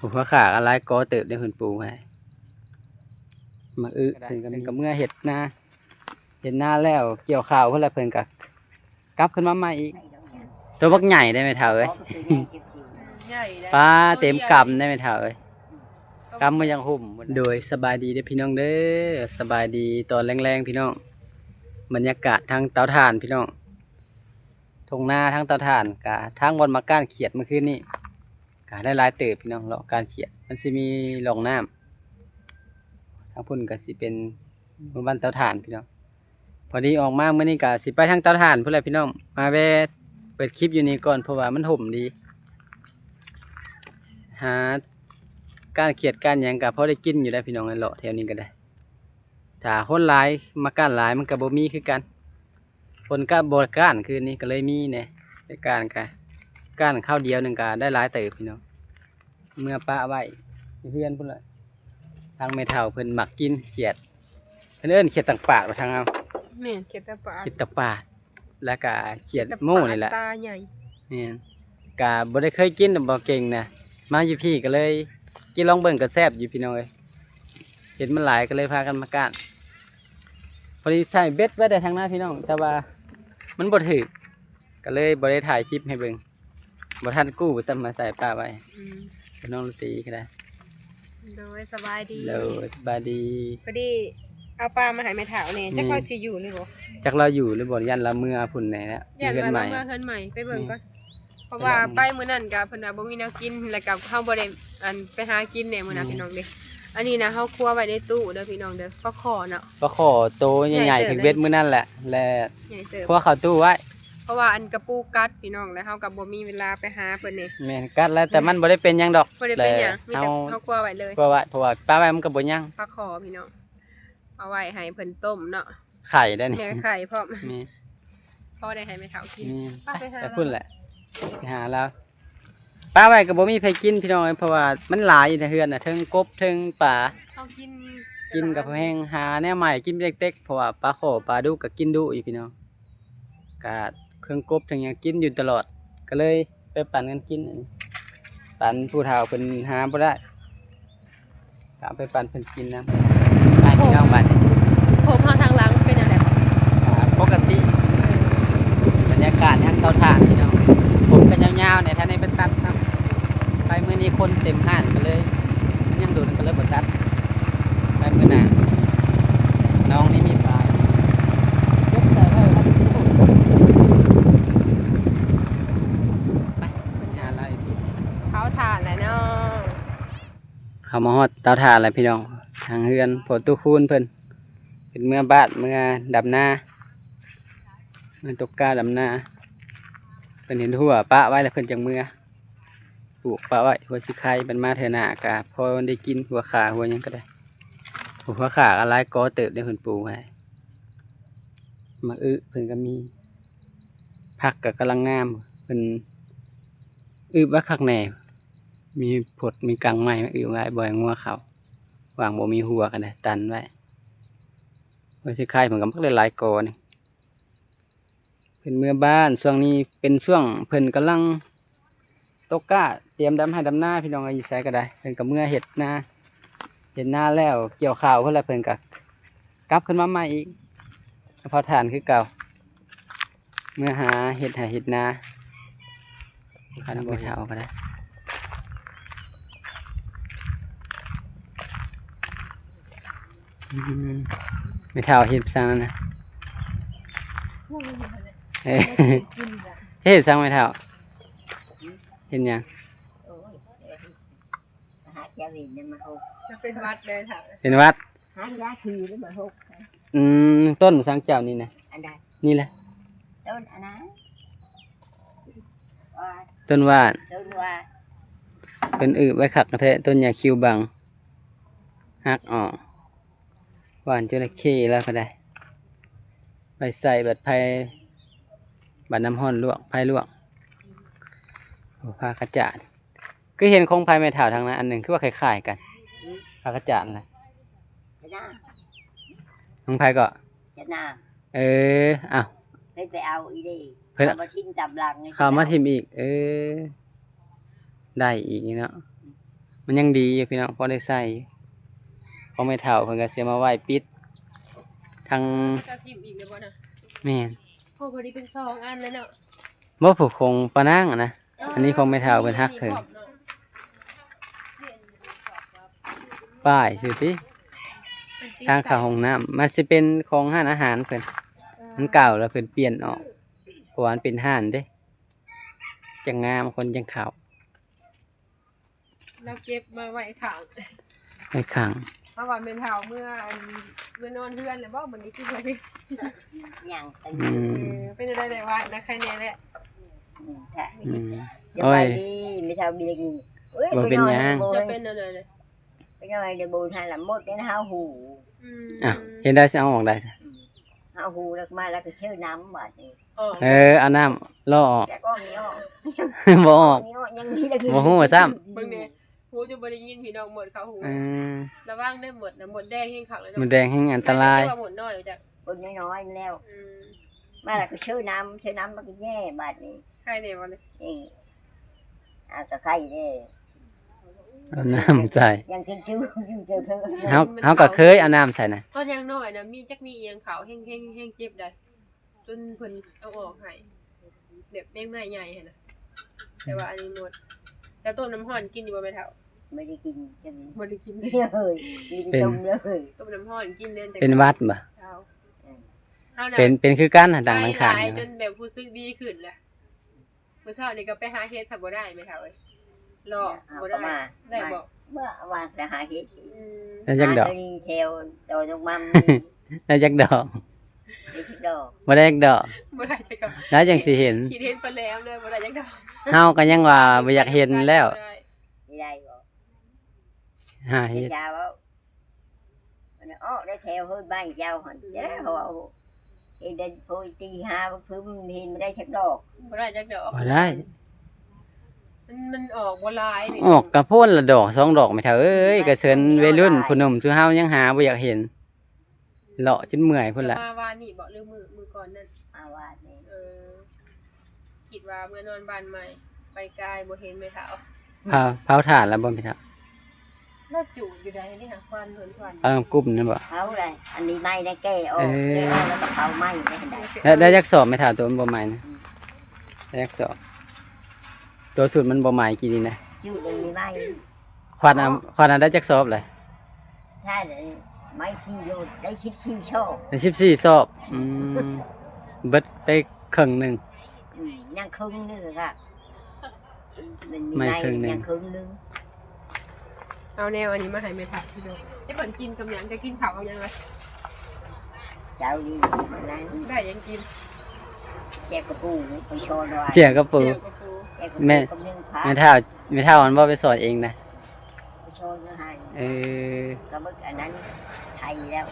หัวขาอะไรก็เติบได้เพิ่นปลูกให้มาเพิ่นก็เมื่อเห็ดนาแล้วเกี่ยวข้าวเพิ่นแล้วเพิ่นก็กลับขึ้นมาใหม่อีกตัวบักใหญ่ได้ไหมเท่าเอ้ยปลาเต็มกำได้ไหมเท่าเอ้ยกำมันยังหุ่มโดยสบายดีเด้อพี่น้องเด้อสบายดีตอนแรงๆพี่น้องบรรยากาศทางเตาถ่านพี่น้องทงนาทั้งเตาถ่านกะทั้งบนมาก้านเขียดเมื่อคืนนี้กะได้หลายเติบพี่น้องเลาะการเขียดมันสิมีหลองน้ำทางพุ่นก็สิเป็นหมู่บ้านเตาถ่านพี่น้องพอดีออกมาเมื่อนี้กะสิไปทางเตาถ่านพุ่นแหละพี่น้องมาแวะเปิดคลิปอยู่นี่ก่อนเพราะว่ามันห่มดีหาการเขียดการหยังกะพอได้กินอยู่ได้พี่น้องเลาะแถวนี้ก็ได้ถ้าคนหลายมาก้านหลายมันก็บ่มีคือกันคนก็บ่ก้านคืนนี้ก็เลยมีเนี่ยได้ก้านข้าวเดียวหนึ่งก็ได้หลายเติบพี่น้องเมื่อป้าไว้เพื่อนพุ่นละทางไม่เท่าเพิ่นหมักกินเขียดเพิ่นเอิ้นเขียดต่างปากทางเอาแม่นเขียดตาปาดเขียดตะปาดแล้วก็เขียดโม่นี่แหละตาใหญ่เนี่ยก็บ่ได้เคยกินบ่เก่งนะมาอยู่พี่ก็เลยกินลองเบิ่งก็แซ่บอยู่พี่น้องเอ้ยเห็นมันหลายก็เลยพากันมาก้านพอดีใส่เบ็ดไว้ได้ทางหน้าพี่น้องแต่ว่ามันบ่ถึกก็เลยบ่ได้ถ่ายคลิปให้เบิ่งบ่ทันกู้ซ้ำมาใส่ปลาไว้พี่น้องดนตรีก็ได้โดยสบายดีสบายดีพอดีเอาปลามาให้แม่ถาวนี่จักเขาสิอยู่นี่บ่จักเราอยู่หรือบ่ยันเราเมื่อพุ่นไหนแล้วยันว่าเราเมื่อเฮือนใหม่ไปเบิ่งก่อนเพราะว่าไปมื้อนั้นก็เพิ่นว่าบ่มีแนวกินแล้วก็เฮาบ่ได้ไปหากินแหน่มื้อนั้นพี่น้องเด้อันนี้นะเฮาคั่วไว้ในตู้เด้อพี่น้องเด้อปลาขอเนาะปลาขอโตใหญ่ๆถึงเบ็ดมื้อนั่นแหละและใหญ่เติบคั่วเข้าตู้ไว้เพราะว่าอันกระปูกัดพี่น้องแล้วเฮาก็บ่มีเวลาไปหาเพิ่นนี่แม่นกัดแล้วแต่มันบ่ได้เป็นหยังดอกบ่ได้เป็นหยังมีแต่เฮาคั่วไว้เลยคั่วไว้เพราะว่าปลาไว้มันก็บ่ยังปลาขอพี่น้องเอาไว้ให้เพิ่นต้มเนาะไข่ได้นี่แม่ไข่พร้อมมีพอได้ให้แม่เฒ่ากินไปพุ่นแหละไปหาแล้วปลาไว้ก็บ่มีไผกินพี่น้องเพราะว่ามันหลายอยู่ในเฮือนน่ะทั้งกบทั้งปลาเฮากินกับแห้งหาแนวใหม่กินเล็กๆเพราะว่าปลาขอปลาดุกก็กินดุอีกพี่น้องก็เครื่องกบทั้งอย่างกินอยู่ตลอดก็เลยไปปั่นกันกินปั่นผู้เฒ่าเป็นหาบ่ได้ก็ไปปั่นเพิ่นกินนะไปพี่น้องบ้านนี้ผมเฮาทางหลังเป็นจังได๋ปกติบรรยากาศทางเตาถ่านพี่น้องผมก็ยาวๆเนี่ยถ้าในเป็นตัดครับไปมื้อนี้คนเต็มห้านก็เลยยังดูก็เลยบ่ตัดไปมื้อหน้าน้องนี่มีปลายยกใส่ไว้ครับไปหาอะไรเขาทานแล้วเนาะเขามาฮอดเตาถ่านแล้วพี่น้องทางเฮือนพอตู้คูนเพิ่นเป็นเมื่อบ้านเมื่อดำนาเมื่อตกกาดำนาเพิ่นเห็นหัวปะไว้แล้วเพิ่นจังเมื่อปลูกปะไว้หัวสิไข่เป็นมาเถอะหน้ากะพอได้กินหัวขาหัวยังก็ได้หัวขาอะไรก็เติบได้เพิ่นปลูกไว้มาเพิ่นก็มีผักก็กำลังงามเพิ่นว่าคักแหน่มีผดมีกังไม้มาไว้บ่อยงัวเขาวางบ่มีหัวกันได้ตันไว้หัวสิไข่เพิ่นก็มักได้หลายกอนี่เป็นเมื่อบ้านช่วงนี้เป็นช่วงเพิ่นกำลังตกก้าเตรียมดำให้ดำหน้าพี่น้องอีสายก็ได้เพิ่นกับเมื่อเห็ดนาแล้วเกี่ยวข้าวเพิ่นแล้วเพิ่นก็กลับขึ้นมาใหม่อีกพอทานคือเก่าเมื่อหาเห็ดนาข้าวน้ำไม่เท่าก็ได้ไม่เท่าเห็ดสังนั่นนะเห็ดสังไม่เท่าเห็นยังเป็นวัดเลยค่ะเป็นวัดหายาคือหรือมาหกต้นสังเจ้านี่นะอันใดนี่แหละต้นอันนั้นต้นว่านเป็นไว้ขักกระเทะต้นยาคิวบังหักออกว่านจระเข้แล้วก็ได้ไปใส่บัดไผ่บัดน้ำห้อนลวกไผ่ลวกผ้ากระจาดก็เห็นคงไผ่ไม่เท่าทางนั้นอันหนึ่งคือว่าคล้ายๆกันผ้ากระจาดนะของไผ่ก็อ้าวไปเอาอีดีเพิ่นมาทิมจับหลังเขามาทิมอีกได้อีกเนาะ มันยังดีอยู่พี่น้องพอได้ใส่ของแม่เฒ่าเพิ่นก็สิมาไว้ปิดทาง จะทิมอีกเลยบ่นะ แม่น พอพอดีเป็น2อันเลยเนาะ บ่ผูกคงปะนางอะนะอันนี้ของแม่เฒ่าเพิ่นฮักเถิงป้ายสิติทางเข้าห้องน้ำมันสิเป็นของร้านอาหารเพิ่นมันเก่าแล้วเพิ่นเปลี่ยนออกเพราะว่ามันเป็นห้านเด้จังงามคนจังเข้า เราเก็บมาไว้ข้าง ไว้ข้าง เพราะว่าเป็นเฒ่าเมื่อนอนเฮือนแล้วบ่มันนี่คือว่าดิ ย่างตึง อืม เป็นอะไรแต่ว่านะใครแน่แหละ ค่ะ อืม จะ โอ้ ไป ย ดีไม่เท่าเบียกินอ้ย บ่เป็นหยัง จะเป็นอะไรเลย เป็นอะไรเดี๋ยวบูทานละมดเนี่ยห้าหู อ่ะเห็นได้สิเอาออกได้ ห้าหูแล้วมาแล้วก็เชื่อน้ำบาดนี้ เอาน้ำล่อออก แล้วก็มีอ้อ บ่ออก มีอ้อยังมีแล้วคือ บ่ฮู้ว่าซ้ เบิ่งแน่หูจะบ่ได้ยินพี่น้องหมดเขาหู อืม ระวังได้หมดนะหมดแดงแห้งขังเลย มันแดงแห่งอันตราย หมดน้อยจ้ะ คนน้อยๆแล้วมาแล้วก็เชื่อน้ำมันก็แย่บาดนี้ ใครเนี่ยวันนี้ นี่อาก็ไข่เด้ เอาน้ำใส่ ยังกินจิ้วยังเจอเธอ เฮาก็เคยเอาน้ำใส่นะ ตอนยังน้อยนะมีจักมีเอียงเขาแห้งเจ็บได้จนเพิ่นเอาออกให้แบบแม่งไม้ใหญ่หั่นน่ะแต่ว่าอันนี้หมดแต่ต้มน้ำร้อนกินอยู่บ่แม่เฒ่า ไม่ได้กินจน บ่ได้กิน เลยกินจมเลย ต้มน้ำร้อนกินเล่นแต่ เป็นหวัดบ่ เช้าเฮาน่ะ เป็นคือกันหันดังมันขาด หลายจนแบบรู้สึกดีขึ้นแหละมื้อเช้านี่ก็ไปหาเฮ็ดถ้าบ่ได้แม่เฒ่าเอ้ยรอบ่ได้ได้บ่ เมื่อวานจะหาเห็ด แล้วจักดอก นี่แถวดอยนกมัม แล้วจักดอก นี่ที่ดอก บ่ได้จักดอก บ่ได้จักดอก แล้วจังสิเห็น คิดเห็นไปแล้วเลยบ่ได้จักดอก เฮาก็ยังว่าบ่อยากเห็นแล้ว ไม่ได้บ่ หา เห็ เห็ ด ด ยาวเอาอ้อได้แถวเฮ้ยบ้านเจ้าหันเจ้าเขาเอาเอ็นเดินโพยตีห้าพึ่มเห็นไม่ได้ชักดอก บ่ได้จักดอก บ่ได้ มันออกบ่หลายนี่ ออกกระโพนละดอกสองดอกไม่เท่าเอ้ยกระเซินวัยรุ่นผู้หนุ่มสุเฮายังหาบ่อยากเห็นเลาะจนเมื่อยพุ่นละ มาวานนี่บ่หรือมือก่อนนั่น อาวาสนี่ คิดว่าเมื่อนอนบ้านใหม่ ไปไกลบ่เห็นแม่เฒ่า เผาถ่านแล้วบ่พี่ทับ แล้วจูดอยู่ใดนี่หาควันเหินควัน เอากลุ่มนั่นบ่ เขาเลยอันนี้ไม่ได้แก้ออกแก้ออกแล้วก็เขาไม่ได้เห็นได้ ได้จักสอบไม่เท่าตัวมันบ่ใหม่นะได้จักสอบตัวสุดมันบ่ใหม่กี่ดีนะ ชื่อยังมีไม่ ควันได้จักสอบเลย ใช่เลยไม่ชี้โยนได้ชิดชี้โชค ได้14สอบเบิดไปครึ่งหนึง ยังครึ่งนึงค่ะมันมี ไม่ ไม่ ครึ่งหนึ่ง ยังครึ่งนึง เอาแนวอันนี้มาให้แม่เฒ่าพี่ดูจะเพิ่นกินกับหยังจะกินข้าวกับหยังล่ะ เจ้านี่นั้น ได้หยังกิน แจกกระปูไปโชว์หน่อย เจียกับปู เจียวกับปู แจกกระปู แม่ กับนึ่งผัก ไม่เท่ามันบ่ไปสอนเองนะ ไปโชว์ให้ เออ ก็มึกอันนั้นไทยแล้ว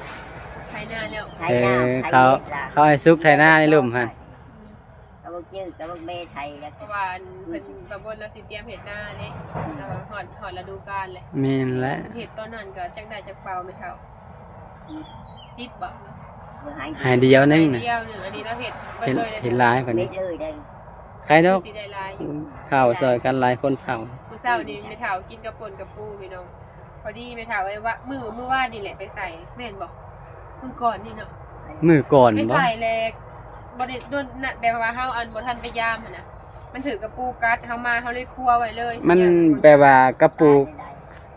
ไทยหน้าแล้ว ไทยหน้าไทย เขา เล็ดละ เขาให้ซุกไทยหน้าในลุ่มฮะ ก็มึกยืดก็มึกเมไทยแล้ว เพราะว่าเพิ่นตำบลเราสิเตรียมเฮ็ดหน้านี่หอดฤดูกาลแหละ แม่นและ เฮ็ดตอนนั้นก็จักได้จักเปล่าแม่เฒ่า10บ่ มึงหาย หายเดียวนึงนะ เดียวหนึงอันนี้เราเฮ็ดเบิด เห็น เลย เห็นหลายกว่า เม็ นี้ ดเลยได้ ใครดอก สิได้หลายอยู่ ข้าวซอยกันหลายคนเผา มื้อเช้านี่แม่เฒ่ากินกับป่นกับปูพี่น้องพอดีแม่เฒ่าไว้ว่ามื้อวานนี่แหละไปใส่แม่นบ่มื้อก่อนนี่เนาะ มือก่อน ไป บ่ ใส่แลกบ่ได้โดนน่ะแบบว่าเฮาอันบ่ทันไปยามหั่นน่ะมันถือกระปูกัดเฮามาเฮาเลยครัวไว้เลย มันแปลว่ากระปูก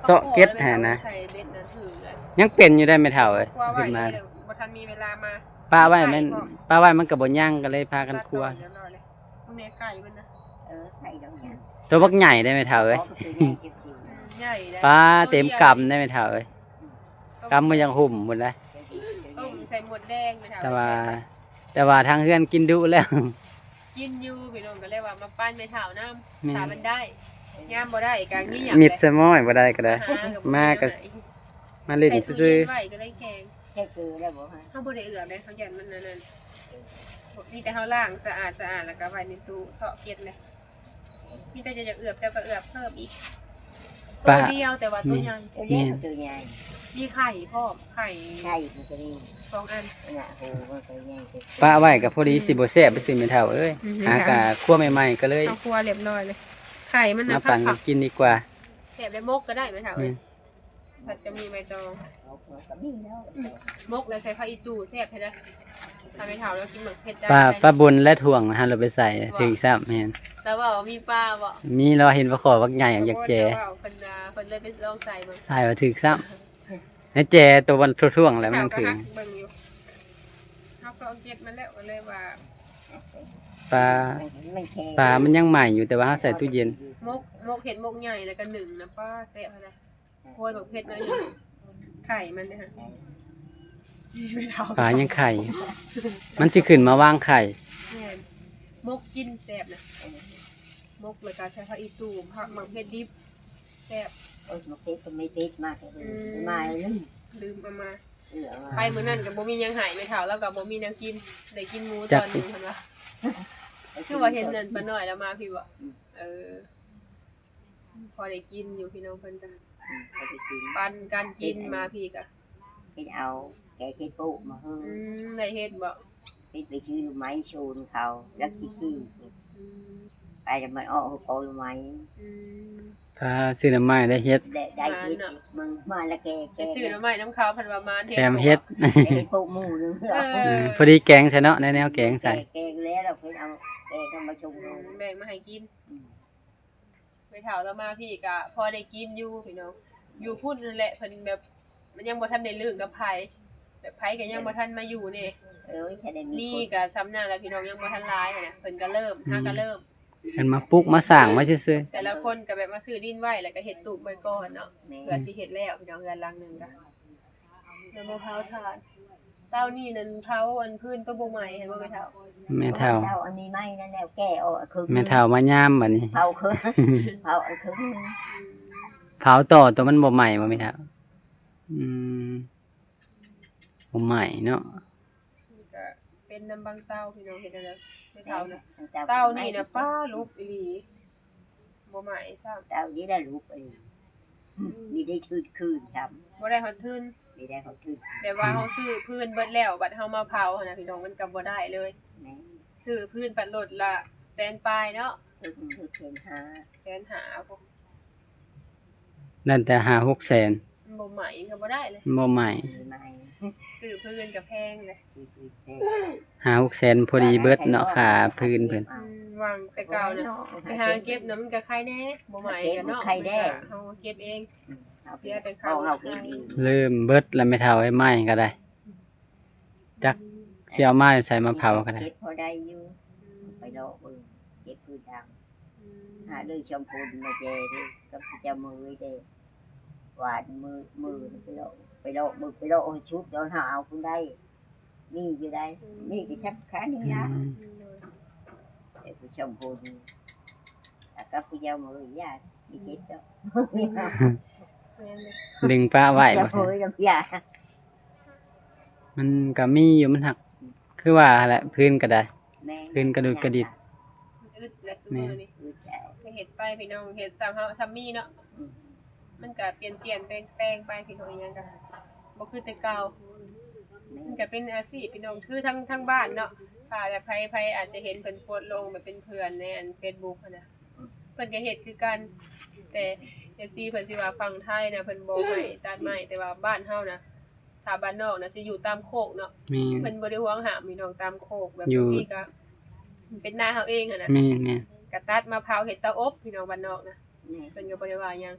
เซาะเก็ดหานะ ใส่เบ็ดนั้นถือเลย ยังเป็นอยู่ได้ไม่เท่าเอ้ย ครัวไว้ ขึ้นมา เลยบ่ทันมีเวลามา ป้าไว้มันก็บ่ย่างก็เลยพากันครัว ตัดต่อเดี๋ยวรอเลยพวกนี้ไก่มันนะ ใส่ดอกเนี่ย ตัวบักใหญ่ได้ไม่เท่าเอ้ย ใหญ่แล้ว ปลาเต็มกำได้ไม่เท่าเอ้ยกำมันยังหุ่มหมดเลย ต้มใส่หมดแดงไปเท่า แต่ว่าทางเฮือนกินดุแล้ว กินอยู่พี่น้องก็เลยว่ามาปั้นไปเท่าน้ แม่ ำตามันได้ยามบ่ได้กางนี่หยัง มิดสมอยบ่ได้ก็ได้ มาก็ มาเล่น ใส่ตู้ ซื่อ เย็นไว้ก็เลยแกง แค่คือแล้วบอกฮะ เฮาบ่ได้เอือบเลยเขายันมันนั่นมีแต่เฮาล้างสะอาดแล้วก็ไว้ในตู้เซาะเก็ดเลยมีแต่จะเอือบแต่ก็เอือบเพิ่มอีกตัวเดียวแต่ว่าตัวใหญ่ ตัวเล็กตัวใหญ่ มีไข่พร้อมไข่ ใช่มันจะนี่ 2 อัน น่ะโหมันตัวใหญ่ ๆป้าไว้ก็พอดีสิบ่แซ่บไปสิไม่เท่าเอ้ยหากะคั่วใหม่ๆก็เลย เอาครัวเรียบร้อยเลยไข่มัน มา นะ ปั่น ผัก กินดีกว่า ซ่บได้มกก็ได้ไหมคะเอ้ยผัดจะมีใบตอง เอาก็มีแล้ว มกแล้วใส่ผักอีตูแซ่บใช่ไหมทำให้เฒ่าแล้วกินหมึกเผ็ดได้ ปลาบนและถ่วงนะฮะเราไปใส่ถึงซ้ำแม่น แล้วบอกว่ามีปลาบอก มีเราเห็นปลาขอบักใหญ่อยากแจ คนเลยไปลองใส่เบิ่ง ใส่มาถึงซ้ำให้แจตัวบนถ่วงๆแล้วมัน ก็ ถึง หักเบิ่งอยู่เขาก็เอาเก็บมันแล้วก็เลยว่า ปลา มันแข็ง ปลามันยังใหม่อยู่แต่ว่าเราใส่ตู้เย็น มกเห็ดมกใหญ่แล้วก็หนึ่งนะป้าแซ่บอะไรโคยแบบเผ็ดหน่อยหนึ่งไข่มันเนี่ยฮะไม่เท่า ปลายังไข่ มันสิขึ้นมาวางไข่ แม่นมกกินแซ่บนะมกแล้วก็ใช้ผักอีตูผักหมักเผ็ดดิบแซ่บ โอ้ยมันติดก็ไม่ติดมากเลยมาเลย ลืมเอามา เหลือมา ไปมื้อนั้นกับบ่มีหยังหายไม่เท่าแล้วกับบ่มีแนวกินได้กินหมูตอนหนึงเพิ่นว่าคือว่าเห็นเงินปาน้อยแล้วมาพี่บ่พอได้กินอยู่พี่น้องเพิ่นจ้ะ ไปกิน ปันการกินมาพี่ก็ กินเอาแกกินปุ๊มาเฮ้ย ได้เฮ็ดบ่ กินไปชื่อไม้ชูนเขาแล้วขี้ไปจะมันออกโปรไม้ ถ้าซื้อน้ำไม้ได้เฮ็ด ได้กินมึงมาแล้วแก ไปซื้อน้ำไม้น้ำขาวเพิ่นว่ามา แถมเฮ็ด แกปุ๊หมูนึงเหรอ พอดีแกงใส่เนาะในแนวแกงใส่ แกแล้วเราเพิ่งเอาแกก็มาชง แบ่งมาให้กินไปเฒ่าแล้วมาพี่ก็พอได้กินอยู่พี่น้องอยู่พุ่นนั่นแหละเพิ่นแบบมันยังบ่ทันได้เรื่องกับไผแบบไผก็ยังบ่ทันมาอยู่นี่ แค่ได้มี นี่ก็ซ้ำหน้าแล้วพี่น้องยังบ่ทันหลายนะเพิ่นก็เริ่มหาก็เริ่ม มันมาปลุกมาสร้างมาซื่อ แต่ละคนก็แบบมาซื้อดินไว้แล้วก็เฮ็ดตูบไว้ก่อนเนาะเพื่อสิเฮ็ดแล้วพี่น้องเรือนหลังหนึงก็แล้วมาเผาถ่านเต้านี่นั่นเผาอันพื้นตัวบ่ใหม่เห็นบ่แม่เฒ่า ๆแม่เฒ่า อันนี้ไม่นั่นแล้วแกออกคือ แม่เฒ่ามายามบัดนี้ เผาคือเผาคือ เผาต่อตัวมันบ่ใหม่บ่แม่เฒ่าบ่ใหม่เนาะ ก็เป็นน้ำบางเต้าพี่น้องเฮ็ดได้ไม่เฒ่านะเต้านี่นะป้าลุกอีหลีบ่ใหม่ซ้ำ เต้านี้ได้ลูกเองมีได้คืนท บ่ได้ฮอดทึน ำมีได้เขาคืน แต่ว่าเฮาซื้อพื้นเบิดแล้วบัดเฮามาเผาหั่นน่ะพี่น้องมันก็บ่ได้เลย แม่ ซื้อพื้นปัดรถละแสนปลายเนาะ คือเพียงหา แสนหาพวก นั่นแต่5-6แสน บ่ใหม่ก็บ่ได้เลย บ่ใหม่ มีไม้ ซื้อพื้นก็แพงเลย 5-6แสนพอดีเบิดเนาะค่าพื้นเพิ่น วางแต่เก่าน่ะไปหาเก็บน้ำมันก็ใครแน่บ่ใหม่ก็เนาะเฮาเก็บเอง เอาเก็บเอง เริ่มเบิดแล้วแม่เฒ่าให้ไหม้ก็ได้จักสิเอาไม้ใส่มาเผาก็ได้ เก็บพอได้อยู่ไปโลกเก็บคือดำหาด้วยชมพูมาเจดิกับเจ้ามือเดหวานมือไปโลกมือไปโลกชุดโดนหาเอาคุณได้นี่อยู่ได้นี่ก็ชักขานี่นะแต่ผู้ชมพูแต่ก็ผู้เจ้ามือยาดีเจ็ดเจ้า ดึงป้าไว้ เจ้า บ่ มือยำยา มันก็มีอยู่มันหัก คือว่าแหละพื้นก็ได้ แม่ พื้นกระดุดกระดิด อึดและซุมื้อนี่ก็เฮ็ดไปพี่น้องเฮ็ดซ้ำเฮาซ้ำมีเนาะมันก็เปลี่ยนแปลงไปพี่น้องอีหยังก็บ่คือแต่เก่ามันก็เป็นอาชีพพี่น้องคือทั้งบ้านเนาะถ้าแบบใครอาจจะเห็นเพิ่นโพสต์ลงแบบเป็นเพื่อนในอัน Facebook อะนะเพิ่นก็เฮ็ดคือกันแต่ FC เพิ่นสิว่าฝั่งไทยนะเพิ่นบ่ให้ตัดไม้แต่ว่าบ้านเฮานะถ้าบ้านนอกนะสิอยู่ตามโคกเนาะ มี เพิ่นบ่ได้ห่วงหามพี่น้องตามโคกแบบ อยู่ นี้ก็เป็นนาเฮาเองอะนะ มี ก็ตัดมะพร้าวเฮ็ดเตาอบพี่น้องบ้านนอกนะเพิ่นก็บ่ได้ว่าหยัง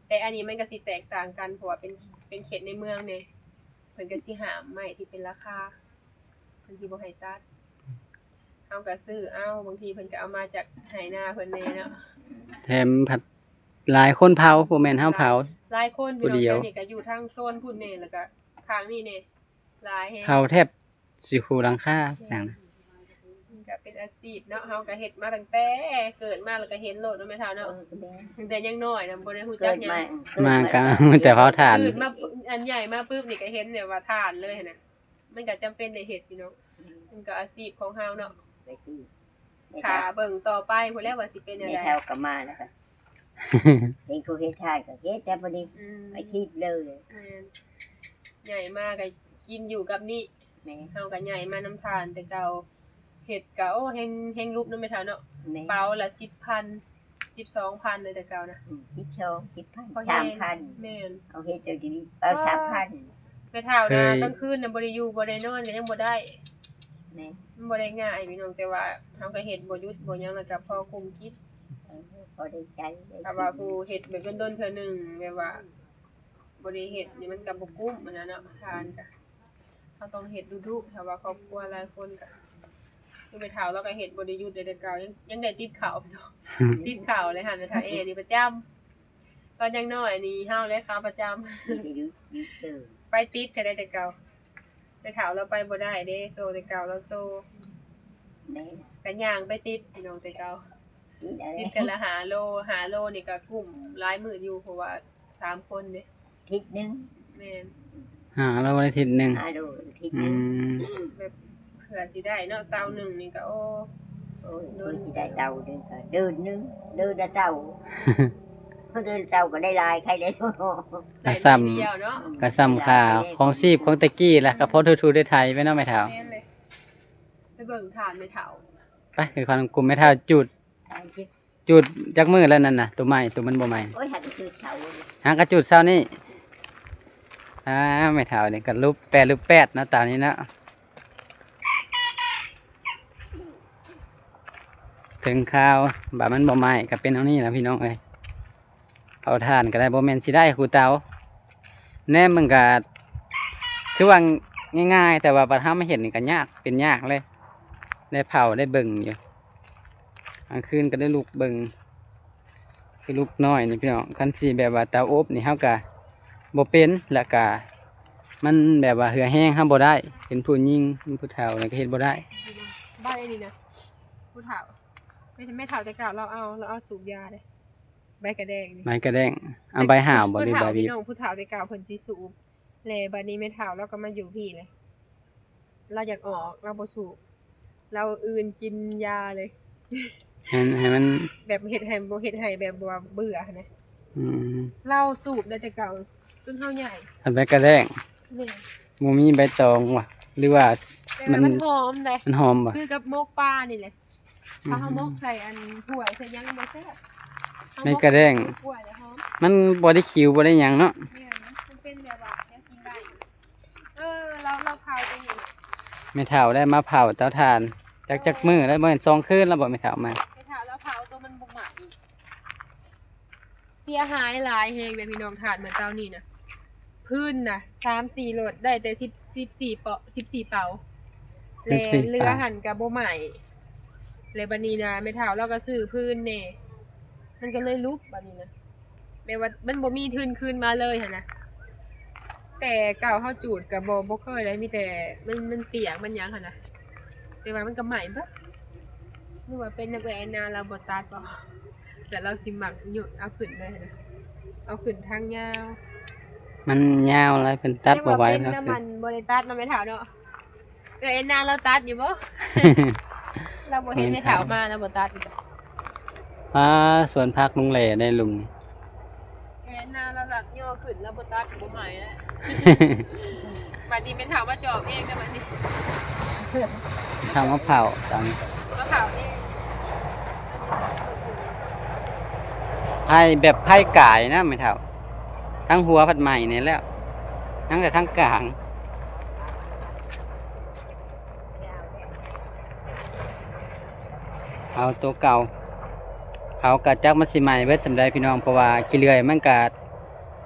แต่อันนี้มันก็สิแตกต่างกันเพราะว่าเป็นเขตในเมืองเนี่ยเพิ่นก็สิหามไม้ที่เป็นราคาเพิ่นสิบ่ให้ตัดเฮาก็ซื้อเอาบางทีเพิ่นก็เอามาจากไหนาเพิ่นแน่เนาะ แถมผัดหลายคนเผาบ่แม่นเฮาเผา หลายคน ผู้เดียว นี่ก็อยู่ทางโซนพุ่นนี่แล้วก็ทางนี่นี่หลายแฮง เผาแทบสิคูหลังคาอย่างนั้น ก็เป็นอาชีพเนาะเฮาก็เฮ็ดมาตั้งแต่เกิดมาแล้วก็เห็นโลดเนาะแม่เฒ่าเนาะตั้งแต่ยังน้อยน่ะบ่ได้ฮู้จั เกิ ก ด หยัง มา มาก็แต่เผาถ่าน ตื่นมาอันใหญ่มาปึ๊บนี่ก็เห็นเนี่ยว่าทานเลยน่ะมันก็จำเป็นได้เฮ็ดพี่น้องมันก็อาชีพของเฮาเนาะ ไปซื้อ ถ้าเบิ่งต่อไปพุ่นแล้วว่าสิเป็นจัง ใน ได๋ แถวก็มาแล้วค่ะเห็นเขาเฮ็ดทานก็เฮ็ดแต่พอดีไปคิดเลย แม่นใหญ่มากก็กินอยู่กับนี่ แม่ เฮาก็ใหญ่มาน้ำทานแต่เก่าเฮ็ดก็โอ้แฮงรูปนำแม่เฒ่าเนาะ แม่ เปาละ10,000 12,000เลยแต่เก่านะ คิดชองคิดพัน พอ สา แห้ ม ง พัน แม่น เอาเฮ็ดเดี๋ยวนี้เอา3,000 ไปเท่านะกลางคืนน่ะบ่ได้อยู่บ่ได้นอนก็ยังบ่ได้ แม่ มันบ่ได้ง่ายพี่น้องแต่ว่าเฮาก็เฮ็ดบ่หยุดบ่หยังแล้วก็พอคุมคิด พอได้ใจ ถ้าว่าผู้เฮ็ดแบบโดนๆเทื่อหนึงแบบว่าบ่ได้เฮ็ดนี่มันก็บ่คุ้มอันนั้นเนาะทานก็เฮาต้องเฮ็ดดุๆถ้าว่าครอบครัวหลายคนก็คือไปเฒ่าแล้วก็เฮ็ดบ่ได้หยุดแต่เก่ายังได้ติดข้าวพี่น้องติดข้าวเลยหั่นไปทาเอนี่ประจำตอนยังน้อยนี่เฮาเลยขาประจำ ยืดเติม ไปติดก็ได้แต่เก่าไปเฒ่าเราไปบ่ได้เด้โซแต่เก่าเราโซ แม่ กันย่างไปติดพี่น้องแต่เก่า นี่อะไร ติดกันละหาโลนี่ก็กลุ่มหลายมื้ออยู่เพราะว่า3คนเด้ ทิศนึง แม่น เราได้ทิศหนึ่ง หาดูทิศ อื นึง ม แบบเผื่อสิได้เนาะเตาหนึงนี่ก็โอ้ โอ้ยโดนที่ได้เต่าเดินก็เดินนึงเดินได้เต่าเขาเดินเต่าก็ได้ลายใครได้โอ้โห ได้ทีเดียวเนาะ ก็ซ้ำค่าของชีพของตะกี้แหละก็พอทูๆได้ไทยไปเนาะแม่เฒ่า แม่นเลยไปเบิ่งทานไม่เฒ่า ไปคือความกลุ่มแม่เฒ่าจุดจักมือแล้วนั่นน่ะตัวใหม่ตัวมันบ่ใหม่ โอ้ยหักคือเต่า หากระจุดเช้านี่แม่เฒ่านี่ก็รูปแปดนะตานี้เนาะถึงข้าวบามันบ่ใหม่ก็เป็นเอานี่ล่ะพี่น้องเอ้ยเผาถ่านก็ได้บ่แม่นสิได้ครูเตาแน่มึงก็คือว่าง่ายๆแต่ว่าบัดเฮามาเห็นนี่ก็ยากเป็นยากเลยได้เผาได้เบิ่งอยู่กลางคืนก็ได้ลูกเบิ่งคือลูกน้อยนี่พี่น้องคันสิแบบว่าเตาอบนี่เฮาก็บ่เป็นแล้วก็มันแบบว่าเหือแห้งเฮาบ่ได้เป็นผู้หญิงเป็นผู้เฒ่านี่ก็เฮ็ดบ่ได้ บ้านไอ้นี่นะผู้เฒ่าไม่เฒ่าแต่เก่าเราเอาสูบยาเลยใบกระแดงนี่ ไม้กระแดงเอาใบห่าวบ่หรือใบ ผู้ บี เฒ่าพี่น้องผู้เฒ่าแต่เก่าเพิ่นสิสูบแล้วบัดนี้ไม่เฒ่าเราก็มาอยู่พี่เลยเราอยากออกเราบ่สูบเราอื่นกินยาเลย ให้มัน แบบเฮ็ดให้บ่เฮ็ดให้แบบว่าเบื่อนะ อืม เราสูบได้แต่เก่าจนเฮาใหญ่ ถ้าใบกระแดง แม่ บ่มีใบตองว่ะหรือว่า แต่ มัน มันหอมเลย มันหอมบ่ คือกับมกปลานี่แหละถ้าเฮามกใส่อันถ้วยใส่หยังบ่แซ่บ ใบกระแดง ถ้วยแล้วหอม มันบ่ได้คิวบ่ได้หยังเนาะ เนี่ยนะมันเป็นแบบว่าแนวกินได้เราเผาตรงนี้ ไม่เฒ่าได้มาเผาเตาถ่านจักมื้อแล้วบ่เห็น2คืนแล้วบ่ไม่เฒ่ามา ไปเผาแล้วเผาตัวมันบ่ไหม้เสียหายหลายแฮงเลยพี่น้องทานเหมือนเตานี่นะพื้นน่ะ3-4โหลดได้แต่14เปาะ14เป๋าแล้วเรือหั่นก็บ่ไหม้เลยบัดนี้นะแม่เฒ่าเราก็ซื้อพื้นแน่มันก็เลยลุกบัดนี้นะแม้ว่ามันบ่มีทุนคืนมาเลยหั่นนะแต่เก่าเฮาจูดก็บ่เคยได้มีแต่มันเปียกมันหยังหั่นนะแต่ว่ามันก็ไหม้เบิดนึกว่าเป็นนักแอนนาเราบ่ตัดบ่แต่เราสิมักหยุดเอาขึ้นเลยนะเอาขึ้นทางยาว มันยาวหลายเพิ่นตัดบ่ไหว เรียก ครั ว่า บ เป็นน้ำมันบ่ได้ตัดเนาะแม่เฒ่าเนาะแอนนาเราตัดอยู่บ่ เราบ่เห็นแม่เฒ่ามาเราบ่ตัดอีกบ่ สวนผักลุงแหล่ได้ลุง แอนนาเราหลักย่อขึ้นเราบ่ตัดบ่หมายแล้ว บัดนี้แม่เฒ่ามาจอบเองเด้อบัดนี้ ทางมะเผาตอน มาเผาเอง ไผ่แบบไผ่กายนะไม่เท่าทั้งหัวผัดใหม่นี่แล้วทั้งแต่ทั้งกลางเอาตัวเก่าเขากะจักมันสิใหม่เบิดสำได้พี่น้องเพราะว่าขี้เลื่อยมันกะ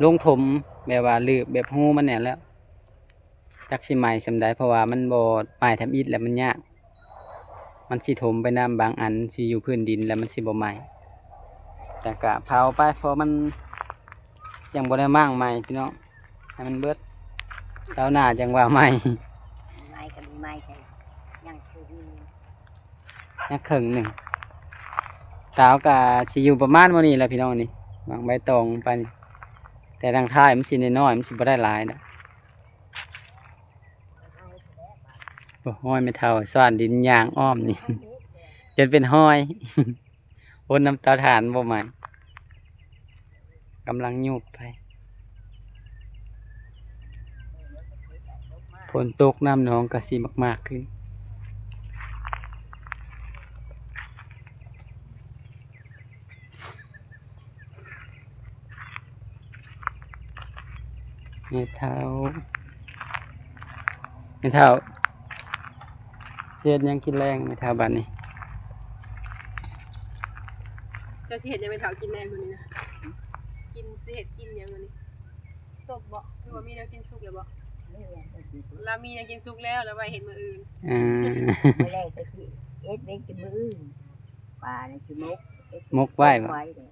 ลงถมแบบว่าลืบแบบหูมันเนี่ยแล้วจักสิใหม่สำได้เพราะว่ามันบ่ใหม่ทำอิฐแล้วมันยากมันสิถมไปน้ำบางอันสิอยู่พื้นดินแล้วมันสิบ่ใหม่แต่กะเผาไปเพราะมันยังบ่ได้มั่งใหม่พี่น้องให้มันเบิดแล้วหน้าจังว่าใหม่ ไม้กันไม้กันยังคือมี นักเข่งหนึ่งสาวกะสิอยู่ประมาณวันนี้แหละพี่น้องนี่วางใบตองไปนี่แต่ทางท้ายมันสิน้อยๆมันสิบ่ได้หลายนะโอ้ห้อยไม่เท่าซ่อนดินยางอ้อมนี่ จนเป็นห้อย บนน้ำเตาถ่านบ่ใหม่กำลังยุบไปฝนตกน้ำหนองกะสิมากๆขึ้น แม่เฒ่าแม่เฒ่าเฮ็ดหยังกินแรงแม่เฒ่าบัดนี้ เจ้าสิเห็ดยังไม่เท่ากินแรงคนนี้นะกินสิเห็ดกินยังวันนี้สุกบ่หรือว่ามีแนวกินสุกแล้วบ่ นี่แหละก็คือ เรามีแนวกินสุกแล้วแล้วไว้เห็ดมื้ออื่น อ่า มื้อแรกก็สิเอ็ดเว้นกินมื้ออื่นปลานี่สิมก มกไว้บ่ ไว้เลย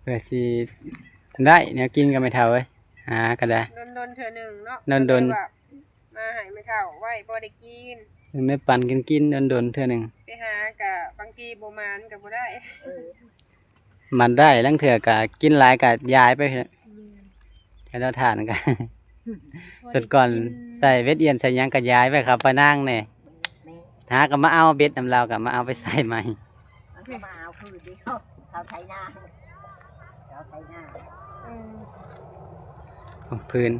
เพื่อสิได้แนวกินก็ไม่เฒ่าเอ้ยหาก็ได้ โดนๆเทื่อหนึงเนาะ โดนๆ ก็เลยว่ามาให้ไม่เท่าไว้บ่ได้กิน ไม่ปั่นกันกินโดนๆเทื่อหนึง ไปหากะบางทีบ่มานก็บ่ได้ เออ มันได้ลังเถื่อก็กินหลายก็ย้ายไปเถอะให้เราทานกัน สุดก่อนใส่เบ็ดเอียนใส่หยังก็ย้ายไปครับไปนั่งเนี่ย แม่ หาก็มาเอาเบ็ดนำเราก็มาเอาไปใส่ใหม่ มันก็มาเอาคืนเดียวเขาไถนาเขาไถนา พื้น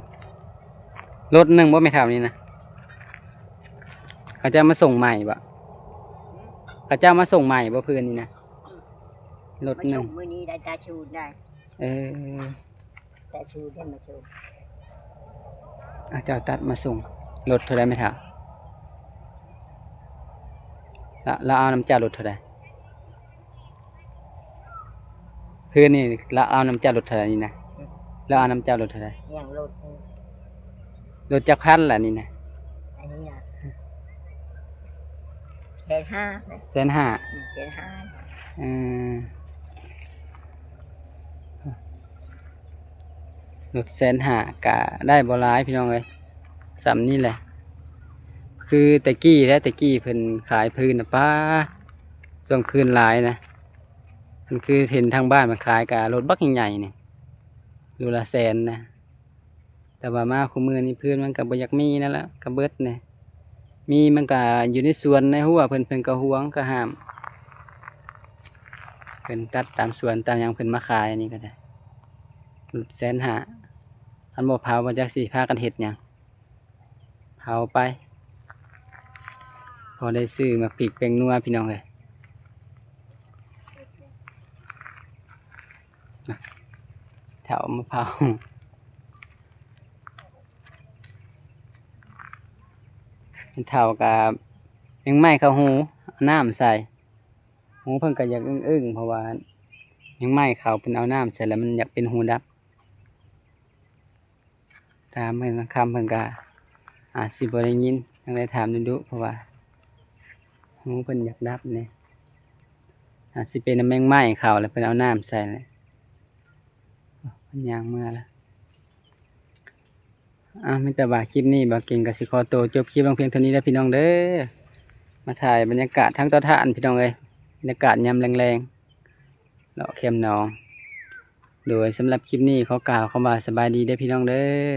รถหนึ่งว่าไม่เท่านี้นะเขาจะมาส่งใหม่บ่เขาจะมาส่งใหม่บ่พื้นนี่นะรถ มา หนึ่ ส่ ง งมื้อนี้ได้ตาชูนได้ เออ ตาชูนได้มาชูน เจ้าตัดมาส่งรถเท่าไรไม่เท่าเราเอาน้ำจ่ารถเท่าไรพื้นนี่เราเอาน้ำจ่ารถเท่าไรนี่นะเราเอาน้ำจ่ารถเท่าไร อย่างรถนี่ รถจักรพันแหละนี่นะ อันนี้อ่ะ1,500นะ 150,000 1,500 เออรถ150,000กะได้บ่หลายพี่น้องเอ้ยสำนี่แหละ คือแต่กี้เพิ่นขายพื้นนะป้าส่งพื้นหลายนะมันคือเห็นทางบ้านมันขายกะรถบักใหญ่ๆนี่รูละแสนนะแต่ว่ามาคู่มือนี่พื้นมันก็บ่อยากมีนั่นแหละก็เบิดเนี่ยมีมันก็อยู่ในสวนในหัวเพิ่นก็หวงก็ห้ามเพิ่นตัดตามสวนตามหยังเพิ่นมาขายอันนี้ก็ได้รถ150,000อันบ่เผาบ่จักสิพากันเฮ็ดหยังเผาไป พอได้ซื้อมาปีกแปลงนัวพี่น้องเลยแถวมะพร้าวแถวกับยังไม่เข้าหูเอาน้ำใส่หูเพิ่งก็อยากอึ้งๆเพราะว่ายังไม่เข้าเป็นเอาน้ำใส่แล้วมันอยากเป็นหูดับตามเพิ่นคำเพิ่นก็อาจสิบ่ได้ยินยังได้ถามดูๆเพราะว่า หูเพิ่นอยากดับเนี่ยอาจสิเป็นน้ำแมงไหม้เขาแล้วเพิ่นเอาน้ำใส่เลยเพิ่นย่างเมื่อแล้วไม่แต่ว่าคลิปนี้บ่เก่งก็สิขอตัวจบคลิปลงเพียงเท่านี้แล้วพี่น้องเด้อมาถ่ายบรรยากาศทั้งเตาถ่านพี่น้องเอ้ยบรรยากาศยามแรงๆเลาะเข้มหนองโดยสำหรับคลิปนี้ขอกล่าวคำว่าสบายดีเด้อพี่น้องเด้อ